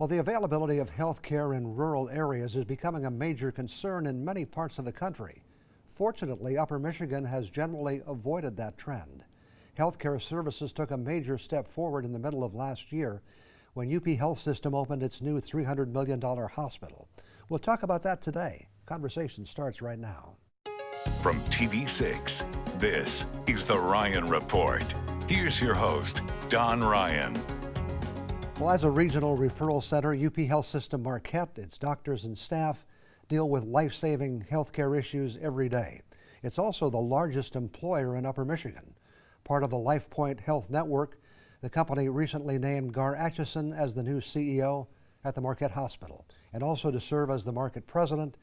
Well, the availability of health care in rural areas is becoming a major concern in many parts of the country. Fortunately, Upper Michigan has generally avoided that trend. Healthcare services took a major step forward in the middle of last year when UP Health System opened its new $300 million hospital. We'll talk about that today. Conversation starts right now. From TV6, this is The Ryan Report. Here's your host, Don Ryan. Well, as a regional referral center, UP Health System Marquette, its doctors and staff deal with life-saving healthcare issues every day. It's also the largest employer in Upper Michigan. Part of the LifePoint Health Network, the company recently named Gar Acheson as the new CEO at the Marquette Hospital, and also to serve as the market president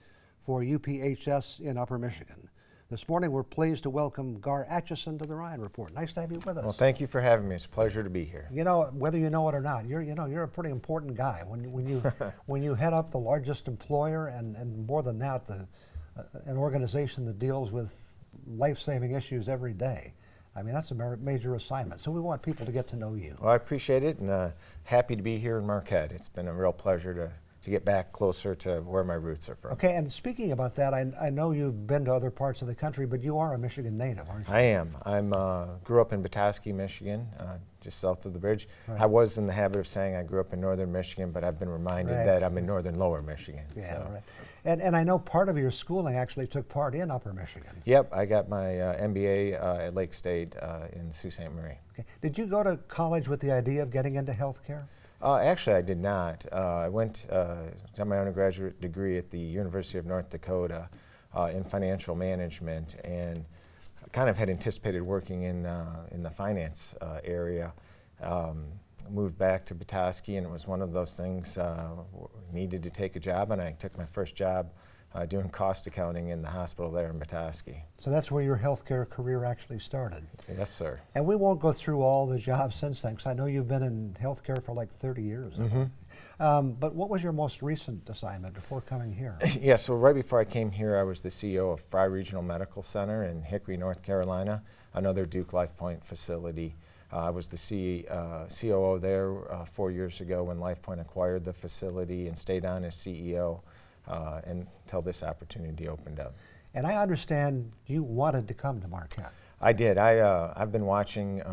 for UPHS in Upper Michigan. This morning, we're pleased to welcome Gar Acheson to the Ryan Report. Nice to have you with us. Well, thank you for having me. It's a pleasure to be here. You know, whether you know it or not, you're a pretty important guy. When you head up the largest employer, and more than that, an organization that deals with life-saving issues every day. I mean, that's a major assignment. So we want people to get to know you. Well, I appreciate it, and happy to be here in Marquette. It's been a real pleasure to get back closer to where my roots are from. Okay, and speaking about that, I know you've been to other parts of the country, but you are a Michigan native, aren't you? I am. Grew up in Petoskey, Michigan, just south of the bridge. Right. I was in the habit of saying I grew up in northern Michigan, but I've been reminded that I'm in northern lower Michigan. Yeah, so. right. And I know part of your schooling actually took part in Upper Michigan. Yep, I got my MBA at Lake State in Sault Ste. Marie. Okay. Did you go to college with the idea of getting into healthcare? Actually, I did not. I got my undergraduate degree at the University of North Dakota in financial management, and kind of had anticipated working in the finance area. Moved back to Petoskey, and it was one of those things, needed to take a job, and I took my first job doing cost accounting in the hospital there in Petoskey. So that's where your healthcare career actually started? Yes, sir. And we won't go through all the jobs since then, because I know you've been in healthcare for like 30 years. Mm-hmm. But what was your most recent assignment before coming here? Yeah, so right before I came here, I was the CEO of Fry Regional Medical Center in Hickory, North Carolina, another Duke LifePoint facility. I was the COO there 4 years ago when LifePoint acquired the facility, and stayed on as CEO until this opportunity opened up. And I understand you wanted to come to Marquette. I did. I've been watching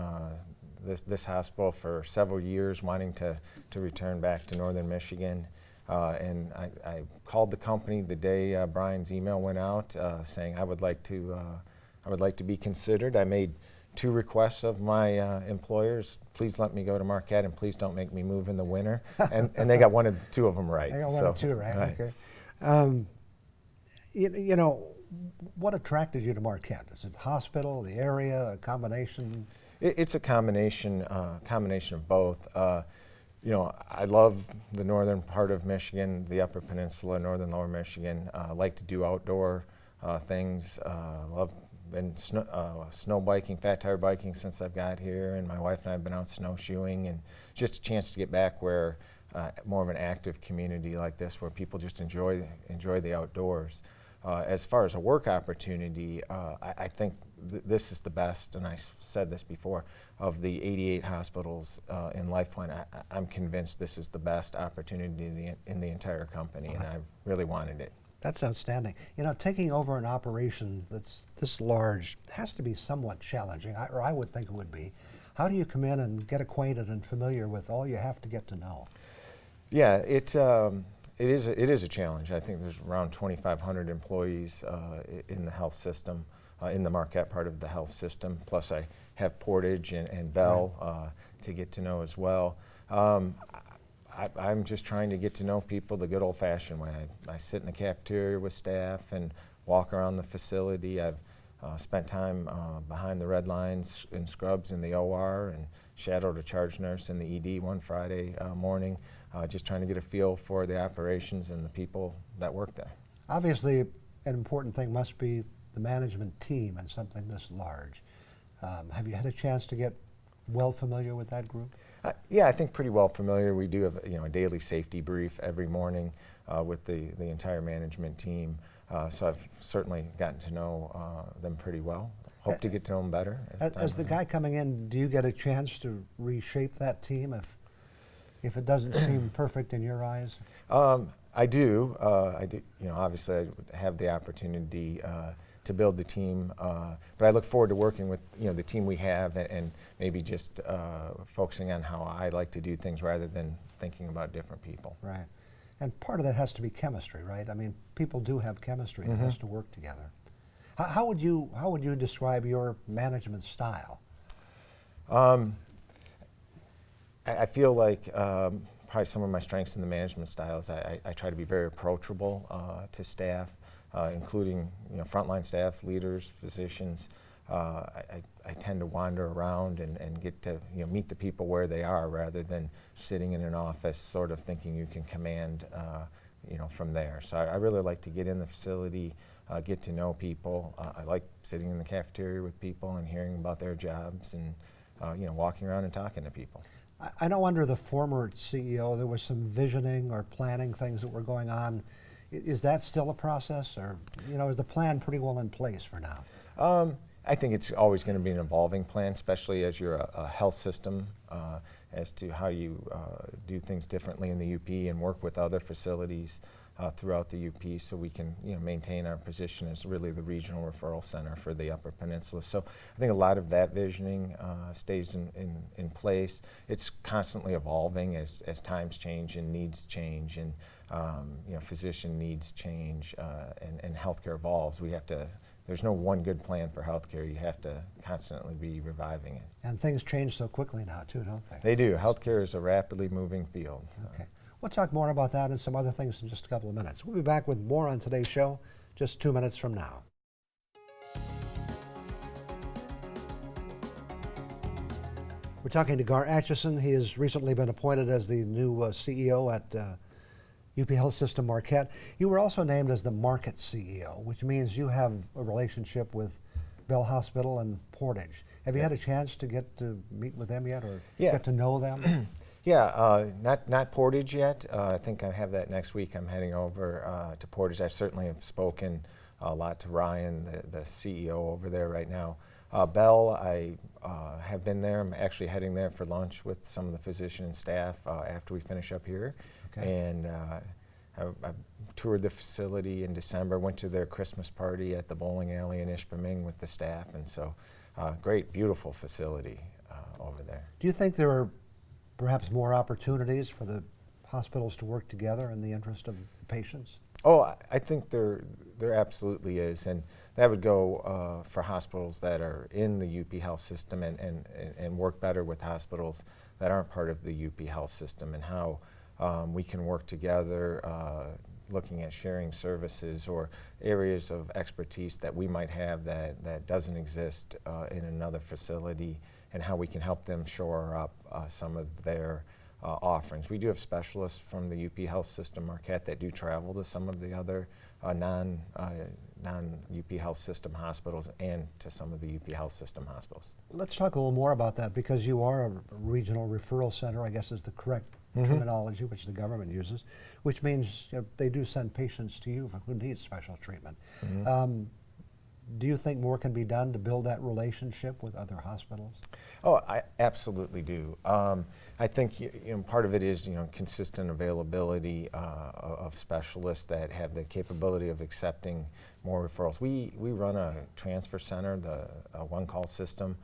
this hospital for several years, wanting to return back to northern Michigan. And I called the company the day Brian's email went out saying I would like to be considered. I made 2 requests of my employers: please let me go to Marquette, and please don't make me move in the winter. and they got 2 of them right. They got 1 or 2 right. Okay. You know, what attracted you to Marquette? Is it the hospital, the area, a combination? It's a combination of both. You know, I love the northern part of Michigan, the Upper Peninsula, northern lower Michigan. Like to do outdoor things. Been snow biking, fat tire biking since I've got here, and my wife and I have been out snowshoeing, and just a chance to get back where more of an active community like this, where people just enjoy the outdoors. As far as a work opportunity, I think this is the best, and I said this before, of the 88 hospitals in LifePoint. I'm convinced this is the best opportunity in the entire company, and I really wanted it. That's outstanding. You know, taking over an operation that's this large has to be somewhat challenging, or I would think it would be. How do you come in and get acquainted and familiar with all you have to get to know? Yeah, it is a challenge. I think there's around 2,500 employees in the health system, in the Marquette part of the health system. Plus, I have Portage and Bell to get to know as well. I'm just trying to get to know people the good old-fashioned way. I sit in the cafeteria with staff and walk around the facility. I've spent time behind the red lines in scrubs in the OR, and shadowed a charge nurse in the ED one Friday morning, just trying to get a feel for the operations and the people that work there. Obviously, an important thing must be the management team and something this large. Have you had a chance to get well familiar with that group? Yeah, I think pretty well familiar. We do have a daily safety brief every morning with the entire management team. So I've certainly gotten to know them pretty well. Hope to get to know them better. As the guy coming in, do you get a chance to reshape that team? If if it doesn't seem perfect in your eyes? I do. You know, obviously, I would have the opportunity to build the team, but I look forward to working with the team we have, and maybe just focusing on how I like to do things rather than thinking about different people. Right. And part of that has to be chemistry, right? I mean, people do have chemistry that has to work together. How would you describe your management style? I feel like probably some of my strengths in the management style is I try to be very approachable to staff, including frontline staff, leaders, physicians. I tend to wander around and get to meet the people where they are rather than sitting in an office sort of thinking you can command from there. So I really like to get in the facility, get to know people. I like sitting in the cafeteria with people and hearing about their jobs and walking around and talking to people. I know under the former CEO there was some visioning or planning things that were going on. Is that still a process, or is the plan pretty well in place for now? I think it's always going to be an evolving plan, especially as you're a health system, as to how you do things differently in the UP and work with other facilities throughout the UP, so we can maintain our position as really the regional referral center for the Upper Peninsula. So I think a lot of that visioning stays in place. It's constantly evolving as times change and needs change, and physician needs change, and healthcare evolves. There's no one good plan for healthcare. You have to constantly be reviving it. And things change so quickly now too, don't they? They do. Healthcare is a rapidly moving field. So. Okay. We'll talk more about that and some other things in just a couple of minutes. We'll be back with more on today's show just 2 minutes from now. We're talking to Gar Acheson. He has recently been appointed as the new CEO at UP Health System Marquette. You were also named as the market CEO, which means you have a relationship with Bell Hospital and Portage. Have you had a chance to get to meet with them yet, or get to know them? Yeah, not Portage yet. I think I have that next week. I'm heading over to Portage. I certainly have spoken a lot to Ryan, the CEO over there right now. Bell, I have been there. I'm actually heading there for lunch with some of the physician and staff after we finish up here. Okay. And I toured the facility in December, went to their Christmas party at the bowling alley in Ishpeming with the staff, and so great, beautiful facility over there. Do you think there are perhaps more opportunities for the hospitals to work together in the interest of the patients? Oh, I think there absolutely is, and that would go for hospitals that are in the UP Health System and work better with hospitals that aren't part of the UP Health System, and how we can work together looking at sharing services or areas of expertise that we might have that doesn't exist in another facility, and how we can help them shore up some of their offerings. We do have specialists from the UP Health System Marquette that do travel to some of the other non-UP Health System hospitals and to some of the UP Health System hospitals. Let's talk a little more about that, because you are a regional referral center, I guess is the correct terminology, which the government uses, which means they do send patients to you who need special treatment. Do you think more can be done to build that relationship with other hospitals? Oh, I absolutely do. I think part of it is consistent availability of specialists that have the capability of accepting more referrals. We run a transfer center, the one-call system,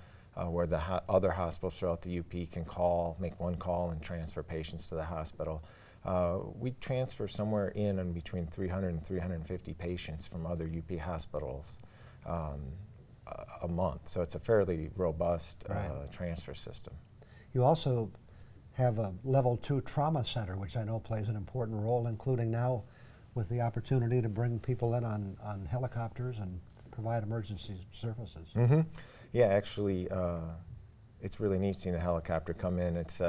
where the other hospitals throughout the UP can make one call and transfer patients to the hospital. We transfer somewhere in between 300 and 350 patients from other UP hospitals a month, so it's a fairly robust transfer system. You also have a level 2 trauma center, which I know plays an important role, including now with the opportunity to bring people in on helicopters and provide emergency services. Yeah, actually, it's really neat seeing a helicopter come in. It's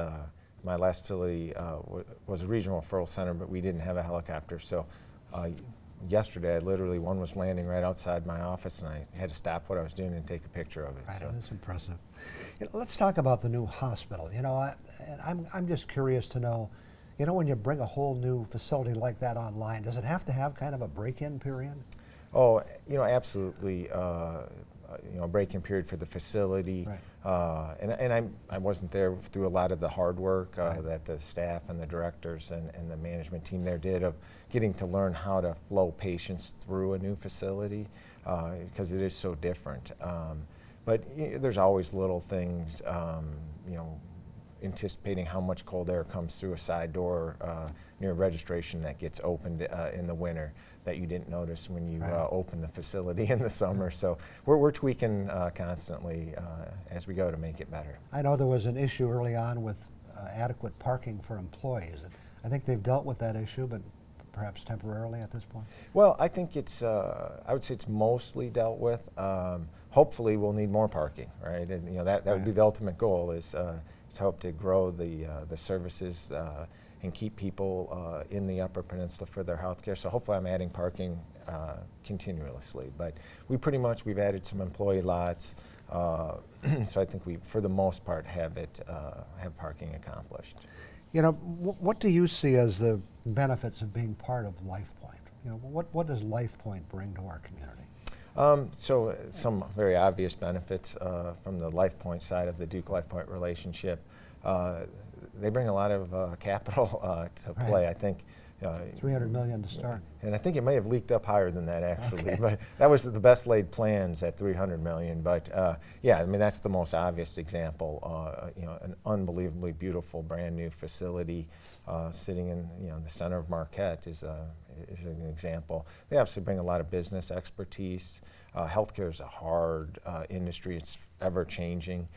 my last facility was a regional referral center, but we didn't have a helicopter, so yesterday, literally one was landing right outside my office, and I had to stop what I was doing and take a picture of it. Right, that's impressive. Let's talk about the new hospital. I'm just curious to know, when you bring a whole new facility like that online, does it have to have kind of a break-in period? Oh, absolutely. break-in period for the facility. Right. And I wasn't there through a lot of the hard work Right. that the staff and the directors and the management team there did of getting to learn how to flow patients through a new facility, because it is so different. But there's always little things, anticipating how much cold air comes through a side door near registration that gets opened in the winter that you didn't notice when you Right. open the facility in the summer. So we're tweaking constantly as we go to make it better. I know there was an issue early on with adequate parking for employees. I think they've dealt with that issue, but perhaps temporarily at this point. Well, I think I would say it's mostly dealt with. Hopefully we'll need more parking, right? And that would be the ultimate goal, is to hope to grow the services and keep people in the Upper Peninsula for their health care. So hopefully I'm adding parking continuously. But we've added some employee lots. So I think we, for the most part, have parking accomplished. What do you see as the benefits of being part of LifePoint? What does LifePoint bring to our community? So some very obvious benefits from the LifePoint side of the Duke LifePoint relationship. They bring a lot of capital to play. Right. I think $300 million to start. And I think it may have leaked up higher than that, actually. Okay. But that was the best laid plans at $300 million. But yeah, I mean, that's the most obvious example. An unbelievably beautiful brand new facility sitting in the center of Marquette is an example. They obviously bring a lot of business expertise. Healthcare is a hard industry. It's ever changing.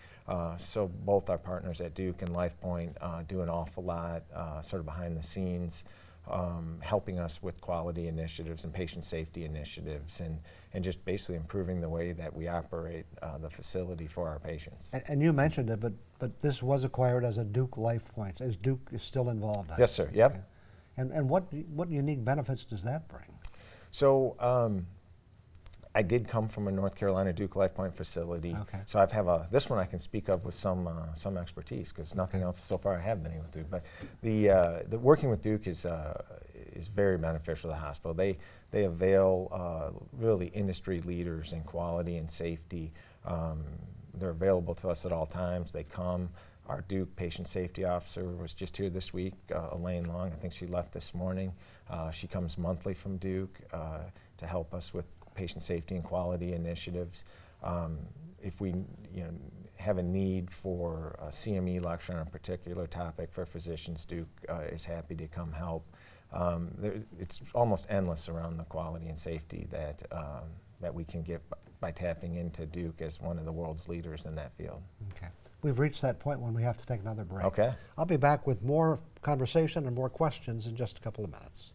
So both our partners at Duke and LifePoint do an awful lot sort of behind the scenes, helping us with quality initiatives and patient safety initiatives, and just basically improving the way that we operate the facility for our patients. And you mentioned it, but this was acquired as a Duke LifePoint. Is Duke is still involved? Yes, sir. Yep. Okay. And what unique benefits does that bring? So I did come from a North Carolina Duke LifePoint facility. Okay. So I have this one I can speak of with some expertise, because nothing else so far I have been able to do. But the working with Duke is very beneficial to the hospital. They avail really industry leaders in quality and safety. They're available to us at all times. They come. Our Duke patient safety officer was just here this week, Elaine Long. I think she left this morning. She comes monthly from Duke to help us with patient safety and quality initiatives. If we have a need for a CME lecture on a particular topic for physicians, Duke is happy to come help. It's almost endless around the quality and safety that we can get by tapping into Duke as one of the world's leaders in that field. Okay. We've reached that point when we have to take another break. Okay. I'll be back with more conversation and more questions in just a couple of minutes.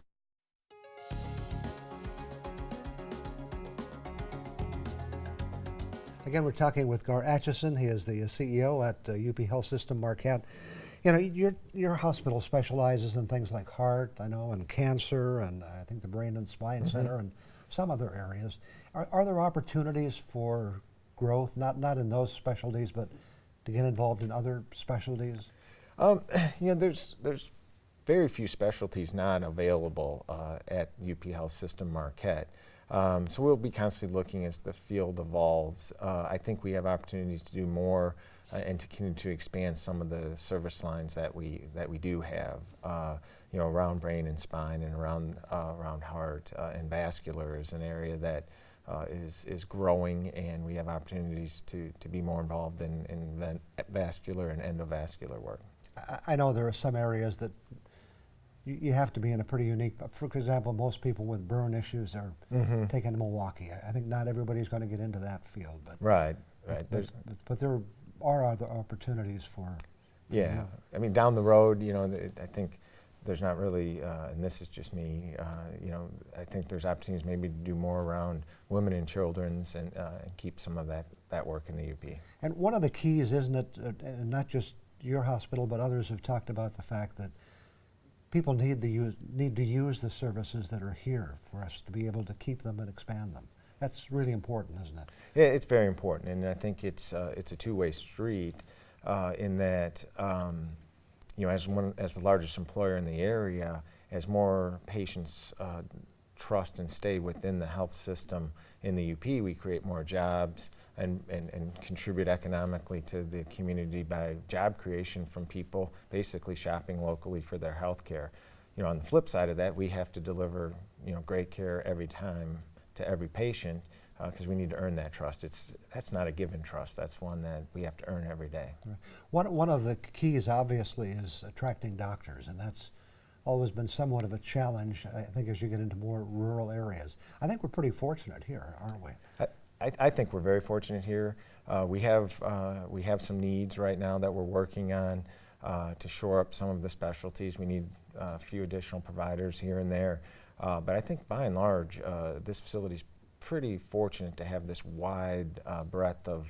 Again, we're talking with Gar Atchison. He is the CEO at UP Health System Marquette. Your hospital specializes in things like heart, I know, and cancer, and I think the Brain and Spine Center, and some other areas. Are there opportunities for growth, not in those specialties, but to get involved in other specialties? There's very few specialties not available at UP Health System Marquette. So we'll be constantly looking as the field evolves. I think we have opportunities to do more and to continue to expand some of the service lines that we do have, around brain and spine and around heart, and vascular is an area that is growing, and we have opportunities to be more involved in vascular and endovascular work. I know there are some areas that you have to be in a pretty unique, for example, most people with burn issues are taken to Milwaukee. I think not everybody's going to get into that field. But right. But there are other opportunities for. Yeah, I mean, down the road, I think there's not really, and this is just me, I think there's opportunities maybe to do more around women and children's and keep some of that work in the UP. And one of the keys, isn't it, not just your hospital, but others have talked about the fact that people need to use the services that are here for us to be able to keep them and expand them. That's really important, isn't it? Yeah, it's very important, and I think it's a two-way street in that, as the largest employer in the area, as more patients trust and stay within the health system in the UP, we create more jobs. and contribute economically to the community by job creation from people basically shopping locally for their health care. You know, on the flip side of that, we have to deliver, you know, great care every time to every patient, because we need to earn that trust. That's not a given trust. That's one that we have to earn every day. Right. One of the keys, obviously, is attracting doctors, and that's always been somewhat of a challenge, I think, as you get into more rural areas. I think we're pretty fortunate here, aren't we? I think we're very fortunate here. We have some needs right now that we're working on to shore up some of the specialties. We need a few additional providers here and there. But I think by and large, this facility's pretty fortunate to have this wide breadth of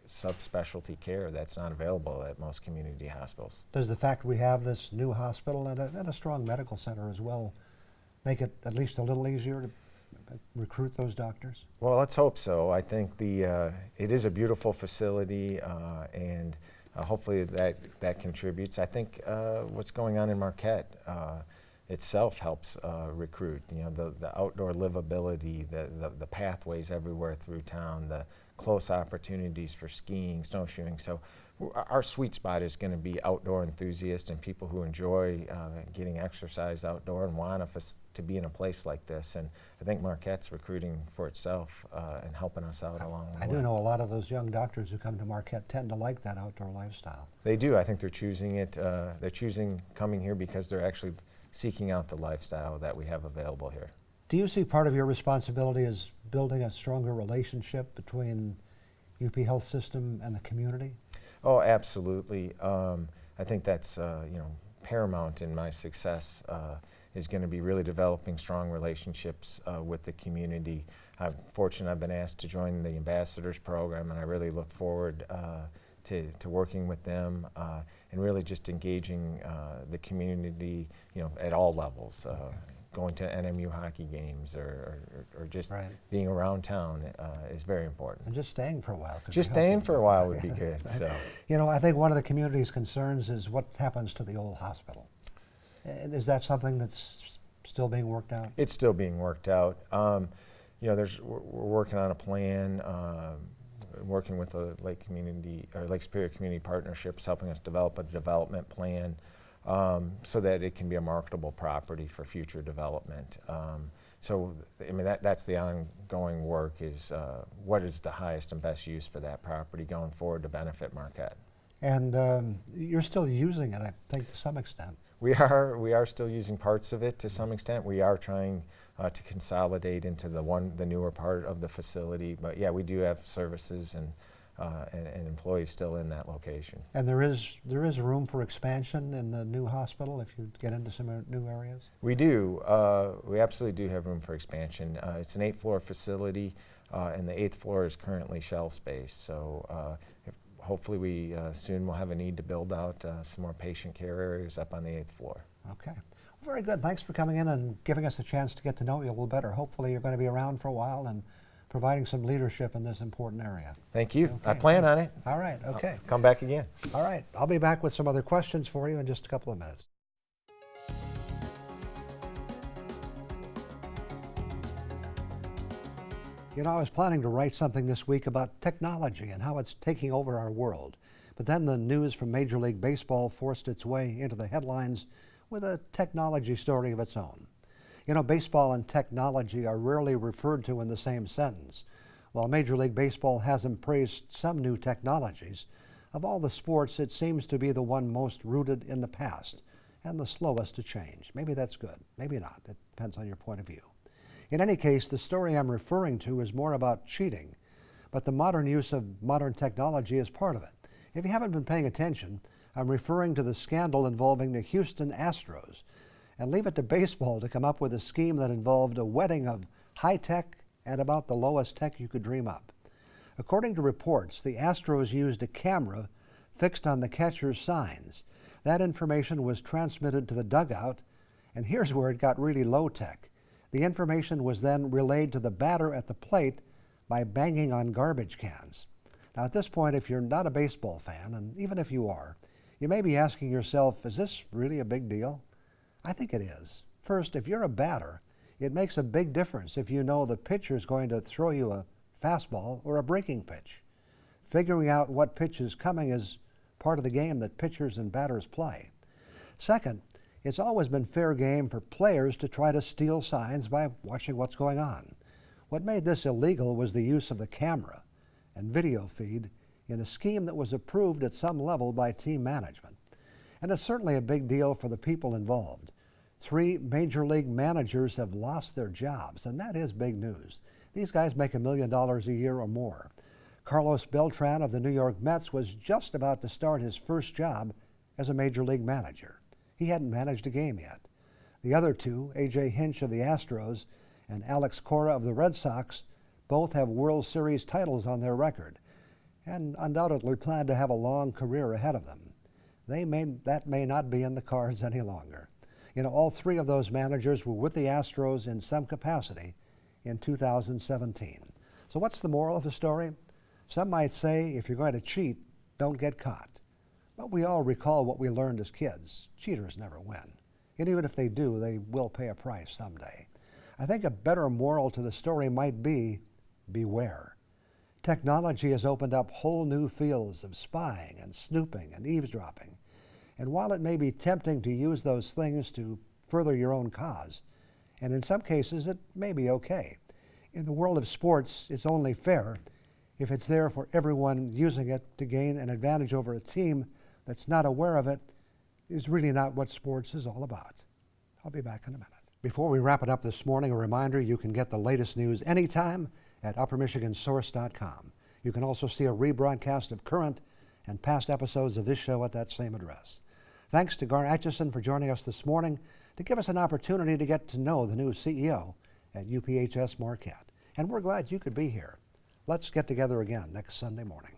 subspecialty care that's not available at most community hospitals. Does the fact we have this new hospital and a strong medical center as well make it at least a little easier to recruit those doctors? Well, let's hope so. I think it is a beautiful facility, and hopefully that contributes. I think what's going on in Marquette itself helps recruit. You know, the outdoor livability, the pathways everywhere through town, the close opportunities for skiing, snowshoeing. So our sweet spot is going to be outdoor enthusiasts and people who enjoy getting exercise outdoor and want to be in a place like this. And I think Marquette's recruiting for itself and helping us out along the way. I do know a lot of those young doctors who come to Marquette tend to like that outdoor lifestyle. They do. I think they're choosing it. They're choosing coming here because they're actually seeking out the lifestyle that we have available here. Do you see part of your responsibility as building a stronger relationship between UP Health System and the community? Oh, absolutely. I think that's you know, paramount in my success is going to be really developing strong relationships with the community. I'm fortunate I've been asked to join the Ambassadors Program, and I really look forward to working with them and really just engaging the community, you know, at all levels. Going to NMU hockey games or just being around town is very important. And just staying for a while. Just staying for a while would be good. So. You know, I think one of the community's concerns is what happens to the old hospital. And is that something that's still being worked out? It's still being worked out. You know, we're working on a plan, working with the Lake Superior Community Partnerships, helping us develop a development plan. So that it can be a marketable property for future development. So, I mean, that's the ongoing work is what is the highest and best use for that property going forward to benefit Marquette. And you're still using it, I think, to some extent. We are still using parts of it to some extent. We are trying to consolidate into the newer part of the facility. But yeah, we do have services and employees still in that location. And there is room for expansion in the new hospital if you get into some new areas? We do. We absolutely do have room for expansion. It's an 8-floor facility, and the 8th floor is currently shell space. So hopefully we soon will have a need to build out some more patient care areas up on the 8th floor. Okay. Well, very good. Thanks for coming in and giving us a chance to get to know you a little better. Hopefully you're going to be around for a while and providing some leadership in this important area. Thank you. Okay, I plan on it. All right, okay. I'll come back again. All right, I'll be back with some other questions for you in just a couple of minutes. You know, I was planning to write something this week about technology and how it's taking over our world. But then the news from Major League Baseball forced its way into the headlines with a technology story of its own. You know, baseball and technology are rarely referred to in the same sentence. While Major League Baseball has embraced some new technologies, of all the sports, it seems to be the one most rooted in the past and the slowest to change. Maybe that's good, maybe not. It depends on your point of view. In any case, the story I'm referring to is more about cheating, but the modern use of modern technology is part of it. If you haven't been paying attention, I'm referring to the scandal involving the Houston Astros. And leave it to baseball to come up with a scheme that involved a wedding of high tech and about the lowest tech you could dream up. According to reports, the Astros used a camera fixed on the catcher's signs. That information was transmitted to the dugout, and here's where it got really low tech. The information was then relayed to the batter at the plate by banging on garbage cans. Now at this point, if you're not a baseball fan, and even if you are, you may be asking yourself, is this really a big deal? I think it is. First, if you're a batter, it makes a big difference if you know the pitcher's going to throw you a fastball, or a breaking pitch. Figuring out what pitch is coming is part of the game that pitchers and batters play. Second, it's always been fair game for players to try to steal signs by watching what's going on. What made this illegal was the use of the camera and video feed in a scheme that was approved at some level by team management. And it's certainly a big deal for the people involved. 3 major league managers have lost their jobs, and that is big news. These guys make $1 million a year or more. Carlos Beltran of the New York Mets was just about to start his first job as a major league manager. He hadn't managed a game yet. The other 2, A.J. Hinch of the Astros and Alex Cora of the Red Sox, both have World Series titles on their record and undoubtedly plan to have a long career ahead of them. That may not be in the cards any longer. You know, all 3 of those managers were with the Astros in some capacity in 2017. So what's the moral of the story? Some might say if you're going to cheat, don't get caught. But we all recall what we learned as kids. Cheaters never win. And even if they do, they will pay a price someday. I think a better moral to the story might be beware. Technology has opened up whole new fields of spying and snooping and eavesdropping. And while it may be tempting to use those things to further your own cause, and in some cases it may be okay, in the world of sports it's only fair if it's there for everyone using it to gain an advantage over a team that's not aware of it. Is really not what sports is all about. I'll be back in a minute. Before we wrap it up this morning, a reminder you can get the latest news anytime at uppermichigansource.com. You can also see a rebroadcast of current and past episodes of this show at that same address. Thanks to Gar Atchison for joining us this morning to give us an opportunity to get to know the new CEO at UPHS Marquette. And we're glad you could be here. Let's get together again next Sunday morning.